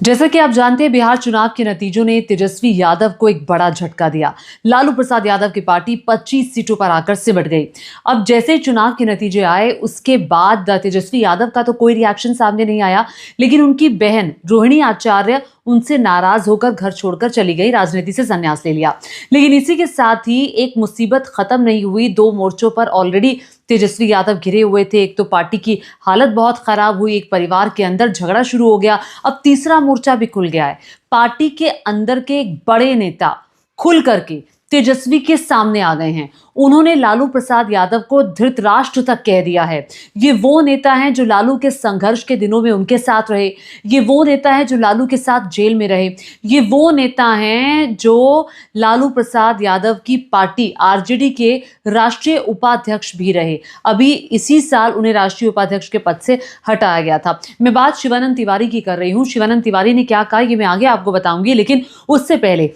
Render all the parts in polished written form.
जैसा कि आप जानते हैं, बिहार चुनाव के नतीजों ने तेजस्वी यादव को एक बड़ा झटका दिया। लालू प्रसाद यादव की पार्टी 25 सीटों पर आकर सिमट गई। अब जैसे ही चुनाव के नतीजे आए, उसके बाद तेजस्वी यादव का तो कोई रिएक्शन सामने नहीं आया, लेकिन उनकी बहन रोहिणी आचार्य उनसे नाराज होकर घर छोड़कर चली गई, राजनीति से संन्यास ले लिया। लेकिन इसी के साथ ही एक मुसीबत खत्म नहीं हुई। दो मोर्चों पर ऑलरेडी तेजस्वी यादव घिरे हुए थे। एक तो पार्टी की हालत बहुत खराब हुई, एक परिवार के अंदर झगड़ा शुरू हो गया, अब तीसरा मोर्चा भी खुल गया है। पार्टी के अंदर के एक बड़े नेता खुल करके तेजस्वी के सामने आ गए हैं। उन्होंने लालू प्रसाद यादव को धृतराष्ट्र तक कह दिया है। ये वो नेता हैं जो लालू के संघर्ष के दिनों में उनके साथ रहे। ये वो नेता हैं जो लालू के साथ जेल में रहे। ये वो नेता हैं जो लालू प्रसाद यादव की पार्टी आरजेडी के राष्ट्रीय उपाध्यक्ष भी रहे। अभी इसी साल उन्हें राष्ट्रीय उपाध्यक्ष के पद से हटाया गया था। मैं बात शिवानंद तिवारी की कर रही हूँ। शिवानंद तिवारी ने क्या कहा ये मैं आगे आपको बताऊंगी, लेकिन उससे पहले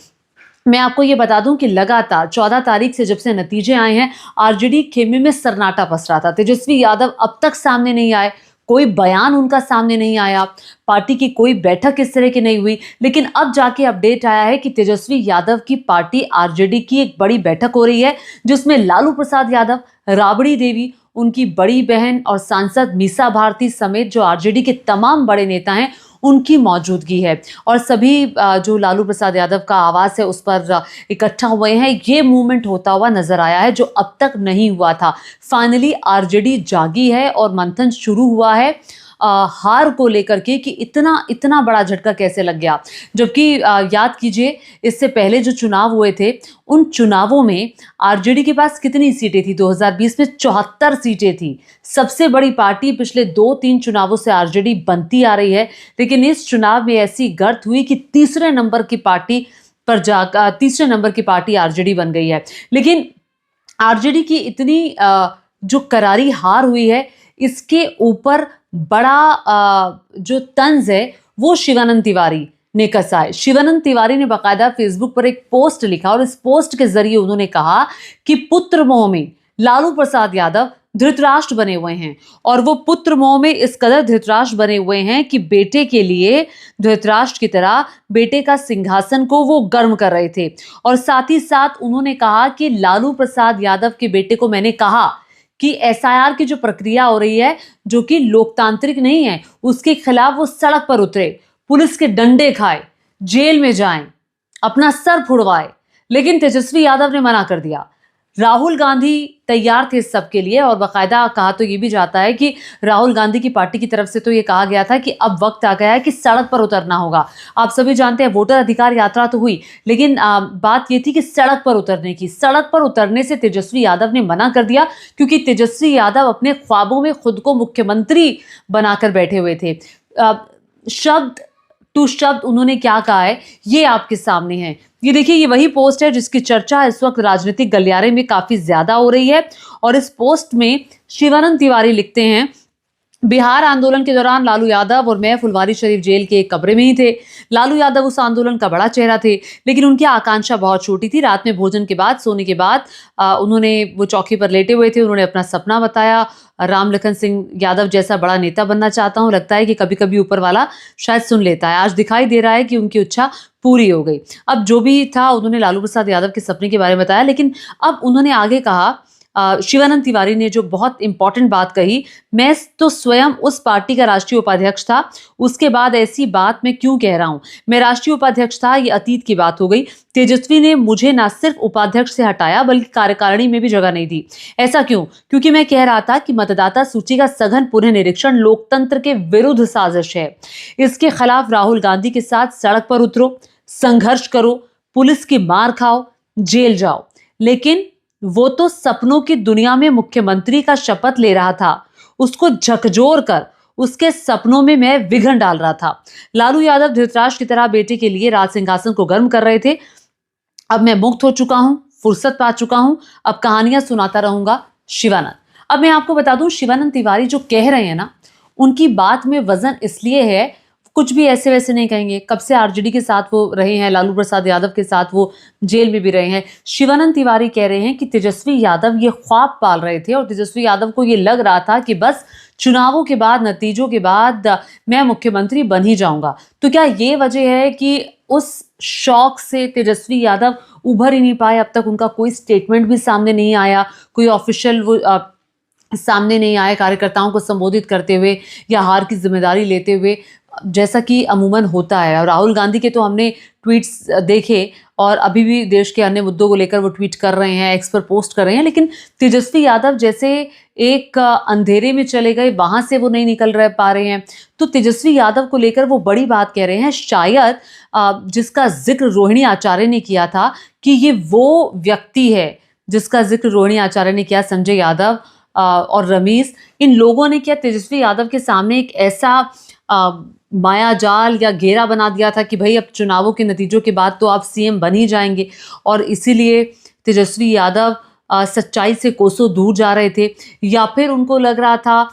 मैं आपको ये बता दूं कि लगातार 14 तारीख से जब से नतीजे आए हैं, आरजेडी खेमे में सन्नाटा पसरा था। तेजस्वी यादव अब तक सामने नहीं आए, कोई बयान उनका सामने नहीं आया, पार्टी की कोई बैठक इस तरह की नहीं हुई। लेकिन अब जाके अपडेट आया है कि तेजस्वी यादव की पार्टी आरजेडी की एक बड़ी बैठक हो रही है, जिसमें लालू प्रसाद यादव, राबड़ी देवी, उनकी बड़ी बहन और सांसद मीसा भारती समेत जो आरजेडी के तमाम बड़े नेता हैं, उनकी मौजूदगी है। और सभी जो लालू प्रसाद यादव का आवास है उस पर इकट्ठा हुए हैं। ये मूवमेंट होता हुआ नजर आया है जो अब तक नहीं हुआ था। फाइनली आरजेडी जागी है और मंथन शुरू हुआ है हार को लेकर के कि इतना बड़ा झटका कैसे लग गया। जबकि याद कीजिए, इससे पहले जो चुनाव हुए थे उन चुनावों में आरजेडी के पास कितनी सीटें थी? 2020 में 74 सीटें थी। सबसे बड़ी पार्टी पिछले 2-3 चुनावों से आरजेडी बनती आ रही है। लेकिन इस चुनाव में ऐसी गर्त हुई कि तीसरे नंबर की पार्टी आरजेडी बन गई है। लेकिन आरजेडी की इतनी जो करारी हार हुई है, इसके ऊपर बड़ा जो तंज है वो शिवानंद तिवारी ने कसा है। शिवानंद तिवारी ने बाकायदा फेसबुक पर एक पोस्ट लिखा और इस पोस्ट के जरिए उन्होंने कहा कि पुत्र मोह में लालू प्रसाद यादव धृतराष्ट्र बने हुए हैं। और वो पुत्र मोह में इस कदर धृतराष्ट्र बने हुए हैं कि बेटे के लिए धृतराष्ट्र की तरह बेटे का सिंहासन को वो गर्म कर रहे थे। और साथ ही साथ उन्होंने कहा कि लालू प्रसाद यादव के बेटे को मैंने कहा कि एसआईआर की जो प्रक्रिया हो रही है, जो कि लोकतांत्रिक नहीं है, उसके खिलाफ वो सड़क पर उतरे, पुलिस के डंडे खाए, जेल में जाएं, अपना सर फुड़वाए। लेकिन तेजस्वी यादव ने मना कर दिया। राहुल गांधी तैयार थे इस सब के लिए और बाकायदा कहा तो ये भी जाता है कि राहुल गांधी की पार्टी की तरफ से तो ये कहा गया था कि अब वक्त आ गया है कि सड़क पर उतरना होगा। आप सभी जानते हैं वोटर अधिकार यात्रा तो हुई, लेकिन बात ये थी कि सड़क पर उतरने की। सड़क पर उतरने से तेजस्वी यादव ने मना कर दिया, क्योंकि तेजस्वी यादव अपने ख्वाबों में खुद को मुख्यमंत्री बनाकर बैठे हुए थे। शब्द टू शब्द उन्होंने क्या कहा है ये आपके सामने है। ये देखिए, ये वही पोस्ट है जिसकी चर्चा इस वक्त राजनीतिक गलियारे में काफी ज्यादा हो रही है। और इस पोस्ट में शिवानंद तिवारी लिखते हैं, बिहार आंदोलन के दौरान लालू यादव और मैं फुलवारी शरीफ जेल के एक कमरे में ही थे। लालू यादव उस आंदोलन का बड़ा चेहरा थे, लेकिन उनकी आकांक्षा बहुत छोटी थी। रात में भोजन के बाद, सोने के बाद उन्होंने वो चौकी पर लेटे हुए थे। उन्होंने अपना सपना बताया, राम लखन सिंह यादव जैसा बड़ा नेता बनना चाहता हूं। लगता है कि कभी कभी ऊपर वाला शायद सुन लेता है। आज दिखाई दे रहा है कि उनकी इच्छा पूरी हो गई। अब जो भी था, उन्होंने लालू प्रसाद यादव के सपने के बारे में बताया, लेकिन अब उन्होंने आगे कहा, शिवानंद तिवारी ने जो बहुत इंपॉर्टेंट बात कही, मैं तो स्वयं उस पार्टी का राष्ट्रीय उपाध्यक्ष था, उसके बाद ऐसी बात मैं क्यों कह रहा हूं? मैं राष्ट्रीय उपाध्यक्ष था, ये अतीत की बात हो गई। तेजस्वी ने मुझे न सिर्फ उपाध्यक्ष से हटाया बल्कि कार्यकारिणी में भी जगह नहीं दी। ऐसा क्यों? क्योंकि मैं कह रहा था कि मतदाता सूची का सघन पुनर्निरीक्षण लोकतंत्र के विरुद्ध साजिश है। इसके खिलाफ राहुल गांधी के साथ सड़क पर उतरो, संघर्ष करो, पुलिस की मार खाओ, जेल जाओ। लेकिन वो तो सपनों की दुनिया में मुख्यमंत्री का शपथ ले रहा था। उसको झकझोर कर उसके सपनों में मैं विघ्न डाल रहा था। लालू यादव धृतराष्ट्र की तरह बेटे के लिए राज सिंहासन को गर्म कर रहे थे। अब मैं मुक्त हो चुका हूं, फुर्सत पा चुका हूं, अब कहानियां सुनाता रहूंगा। शिवानंद। अब मैं आपको बता दूं, शिवानंद तिवारी जो कह रहे हैं ना, उनकी बात में वजन इसलिए है, कुछ भी ऐसे वैसे नहीं कहेंगे। कब से आरजेडी के साथ वो रहे हैं, लालू प्रसाद यादव के साथ वो जेल में भी रहे हैं। शिवानंद तिवारी कह रहे हैं कि तेजस्वी यादव ये ख्वाब पाल रहे थे और तेजस्वी यादव को ये लग रहा था कि बस चुनावों के बाद, नतीजों के बाद मैं मुख्यमंत्री बन ही जाऊंगा। तो क्या ये वजह है कि उस शौक से तेजस्वी यादव उभर ही नहीं पाए? अब तक उनका कोई स्टेटमेंट भी सामने नहीं आया, कोई ऑफिशियल वो सामने नहीं आए कार्यकर्ताओं को संबोधित करते हुए या हार की जिम्मेदारी लेते हुए, जैसा कि अमूमन होता है। और राहुल गांधी के तो हमने ट्वीट्स देखे और अभी भी देश के अन्य मुद्दों को लेकर वो ट्वीट कर रहे हैं, एक्स पर पोस्ट कर रहे हैं, लेकिन तेजस्वी यादव जैसे एक अंधेरे में चले गए, वहां से वो नहीं निकल रह पा रहे हैं। तो तेजस्वी यादव को लेकर वो बड़ी बात कह रहे हैं, शायद जिसका जिक्र रोहिणी आचार्य ने किया था कि ये वो व्यक्ति है जिसका जिक्र रोहिणी आचार्य ने किया, संजय यादव और रमीज, इन लोगों ने क्या तेजस्वी यादव के सामने एक ऐसा माया जाल या घेरा बना दिया था कि भाई अब चुनावों के नतीजों के बाद तो आप सीएम बन ही जाएंगे, और इसीलिए तेजस्वी यादव सच्चाई से कोसों दूर जा रहे थे। या फिर उनको लग रहा था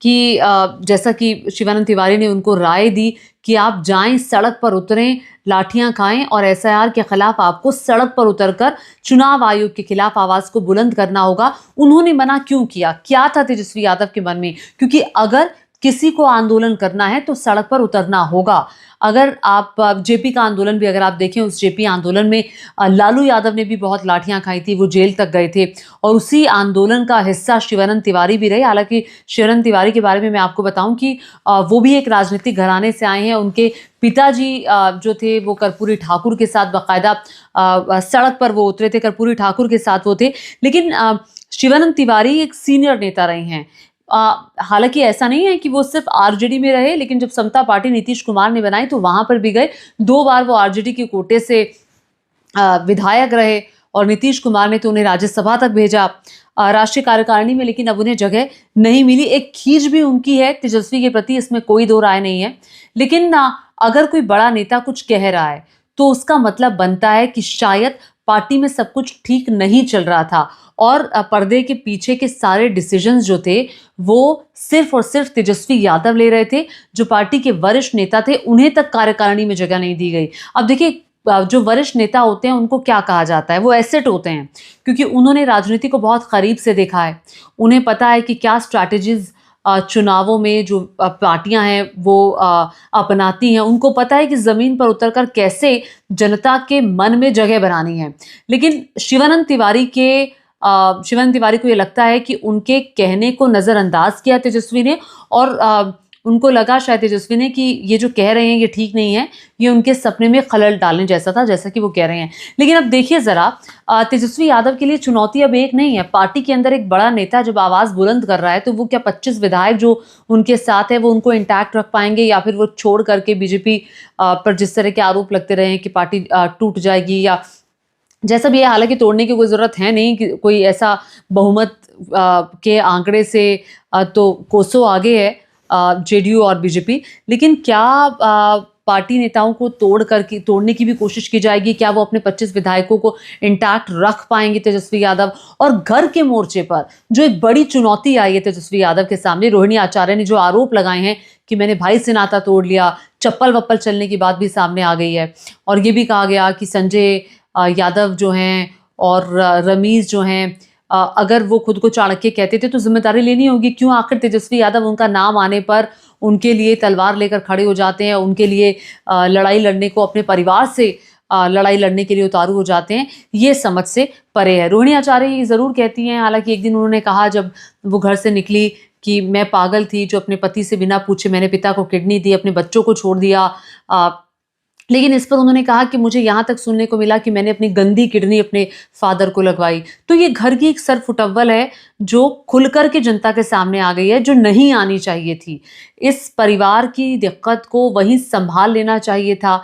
कि जैसा कि शिवानंद तिवारी ने उनको राय दी कि आप जाएं, सड़क पर उतरें, लाठियां खाएं और एसआईआर के खिलाफ आपको सड़क पर उतरकर चुनाव आयोग के खिलाफ आवाज को बुलंद करना होगा। उन्होंने मना क्यों किया? क्या था तेजस्वी यादव के मन में? क्योंकि अगर किसी को आंदोलन करना है तो सड़क पर उतरना होगा। अगर आप जेपी का आंदोलन भी अगर आप देखें, उस जेपी आंदोलन में लालू यादव ने भी बहुत लाठियां खाई थी, वो जेल तक गए थे, और उसी आंदोलन का हिस्सा शिवानंद तिवारी भी रहे। हालांकि शिवानंद तिवारी के बारे में मैं आपको बताऊं कि वो भी एक राजनीतिक घराने से आए हैं। उनके पिताजी जो थे वो कर्पूरी ठाकुर के साथ बाकायदा सड़क पर वो उतरे थे, कर्पूरी ठाकुर के साथ वो थे। लेकिन शिवानंद तिवारी एक सीनियर नेता रहे हैं। हालांकि ऐसा नहीं है कि वो सिर्फ आरजेडी में रहे, लेकिन जब समता पार्टी नीतीश कुमार ने बनाई तो वहां पर भी गए। 2 बार वो आरजेडी के कोटे से विधायक रहे और नीतीश कुमार ने तो उन्हें राज्यसभा तक भेजा राष्ट्रीय कार्यकारिणी में, लेकिन अब उन्हें जगह नहीं मिली। एक खींच भी उनकी है तेजस्वी के प्रति, इसमें कोई दो राय नहीं है। लेकिन अगर कोई बड़ा नेता कुछ कह रहा है तो उसका मतलब बनता है कि शायद पार्टी में सब कुछ ठीक नहीं चल रहा था और पर्दे के पीछे के सारे डिसीजंस जो थे वो सिर्फ और सिर्फ तेजस्वी यादव ले रहे थे। जो पार्टी के वरिष्ठ नेता थे उन्हें तक कार्यकारिणी में जगह नहीं दी गई। अब देखिए, जो वरिष्ठ नेता होते हैं उनको क्या कहा जाता है? वो एसेट होते हैं, क्योंकि उन्होंने राजनीति को बहुत करीब से देखा है। उन्हें पता है कि क्या स्ट्रैटेजीज चुनावों में जो पार्टियां हैं वो अपनाती हैं। उनको पता है कि जमीन पर उतरकर कैसे जनता के मन में जगह बनानी है। लेकिन शिवानंद तिवारी को ये लगता है कि उनके कहने को नजरअंदाज किया तेजस्वी ने, और उनको लगा शायद तेजस्वी ने कि ये जो कह रहे हैं ये ठीक नहीं है, ये उनके सपने में खलल डालने जैसा था, जैसा कि वो कह रहे हैं। लेकिन अब देखिए जरा, तेजस्वी यादव के लिए चुनौती अब एक नहीं है। पार्टी के अंदर एक बड़ा नेता जब आवाज बुलंद कर रहा है तो वो क्या 25 विधायक जो उनके साथ है वो उनको इंटैक्ट रख पाएंगे, या फिर वो छोड़ करके बीजेपी पर जिस तरह के आरोप लगते रहे हैं कि पार्टी टूट जाएगी या जैसा भी है। हालांकि तोड़ने की कोई जरूरत है नहीं, कि कोई ऐसा बहुमत के आंकड़े से तो कोसों आगे है जेडीयू और बीजेपी। लेकिन क्या पार्टी नेताओं को तोड़ने की भी कोशिश की जाएगी? क्या वो अपने 25 विधायकों को इंटैक्ट रख पाएंगे तेजस्वी यादव? और घर के मोर्चे पर जो एक बड़ी चुनौती आई है तेजस्वी यादव के सामने, रोहिणी आचार्य ने जो आरोप लगाए हैं कि मैंने भाई से नाता तोड़ लिया, चप्पल वप्पल चलने की बात भी सामने आ गई है। और ये भी कहा गया कि संजय यादव जो हैं और रमीज जो हैं, अगर वो खुद को चाणक्य कहते थे तो जिम्मेदारी लेनी होगी। क्यों आखिर तेजस्वी यादव उनका नाम आने पर उनके लिए तलवार लेकर खड़े हो जाते हैं, उनके लिए लड़ाई लड़ने को, अपने परिवार से लड़ाई लड़ने के लिए उतारू हो जाते हैं? ये समझ से परे है। रोहिणी आचार्य ये जरूर कहती हैं, हालांकि एक दिन उन्होंने कहा जब वो घर से निकली कि मैं पागल थी जो अपने पति से बिना पूछे मैंने पिता को किडनी दी, अपने बच्चों को छोड़ दिया। लेकिन इस पर उन्होंने कहा कि मुझे यहाँ तक सुनने को मिला कि मैंने अपनी गंदी किडनी अपने फादर को लगवाई। तो ये घर की एक सरफुटअव्वल है जो खुलकर के जनता के सामने आ गई है, जो नहीं आनी चाहिए थी। इस परिवार की दिक्कत को वहीं संभाल लेना चाहिए था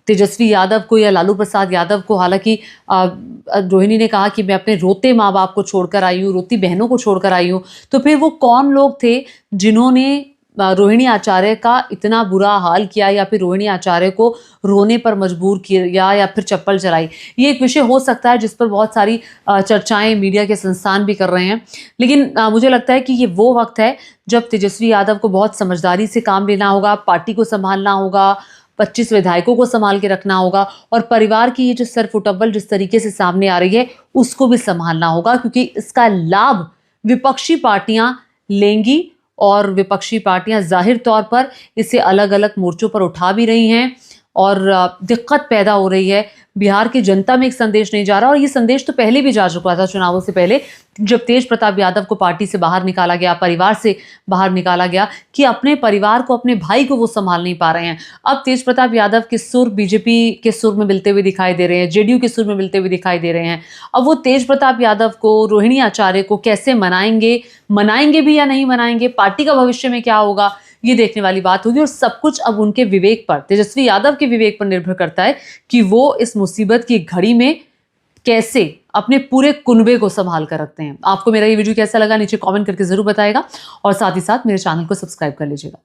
तेजस्वी यादव को या लालू प्रसाद यादव को। हालांकि रोहिणी ने कहा कि मैं अपने रोते माँ बाप को छोड़कर आई हूँ, रोती बहनों को छोड़कर आई हूँ। तो फिर वो कौन लोग थे जिन्होंने रोहिणी आचार्य का इतना बुरा हाल किया या फिर रोहिणी आचार्य को रोने पर मजबूर किया या फिर चप्पल चलाई, ये एक विषय हो सकता है जिस पर बहुत सारी चर्चाएं मीडिया के संस्थान भी कर रहे हैं। लेकिन मुझे लगता है कि ये वो वक्त है जब तेजस्वी यादव को बहुत समझदारी से काम लेना होगा, पार्टी को संभालना होगा, 25 विधायकों को संभाल के रखना होगा और परिवार की ये जो सरफुटअव्वल जिस तरीके से सामने आ रही है उसको भी संभालना होगा, क्योंकि इसका लाभ विपक्षी पार्टियां लेंगी और विपक्षी पार्टियां जाहिर तौर पर इसे अलग अलग मोर्चों पर उठा भी रही हैं और दिक्कत पैदा हो रही है। बिहार की जनता में एक संदेश नहीं जा रहा और ये संदेश तो पहले भी जा चुका था चुनावों से पहले, जब तेज प्रताप यादव को पार्टी से बाहर निकाला गया, परिवार से बाहर निकाला गया कि अपने परिवार को, अपने भाई को वो संभाल नहीं पा रहे हैं। अब तेज प्रताप यादव के सुर बीजेपी के सुर में मिलते हुए दिखाई दे रहे हैं, जेडीयू के सुर में मिलते हुए दिखाई दे रहे हैं। अब वो तेज प्रताप यादव को, रोहिणी आचार्य को कैसे मनाएंगे भी या नहीं मनाएंगे, पार्टी का भविष्य में क्या होगा, ये देखने वाली बात होगी। और सब कुछ अब उनके विवेक पर, तेजस्वी यादव के विवेक पर निर्भर करता है कि वो इस मुसीबत की घड़ी में कैसे अपने पूरे कुनबे को संभाल कर रखते हैं। आपको मेरा ये वीडियो कैसा लगा नीचे कमेंट करके जरूर बताएगा और साथ ही साथ मेरे चैनल को सब्सक्राइब कर लीजिएगा।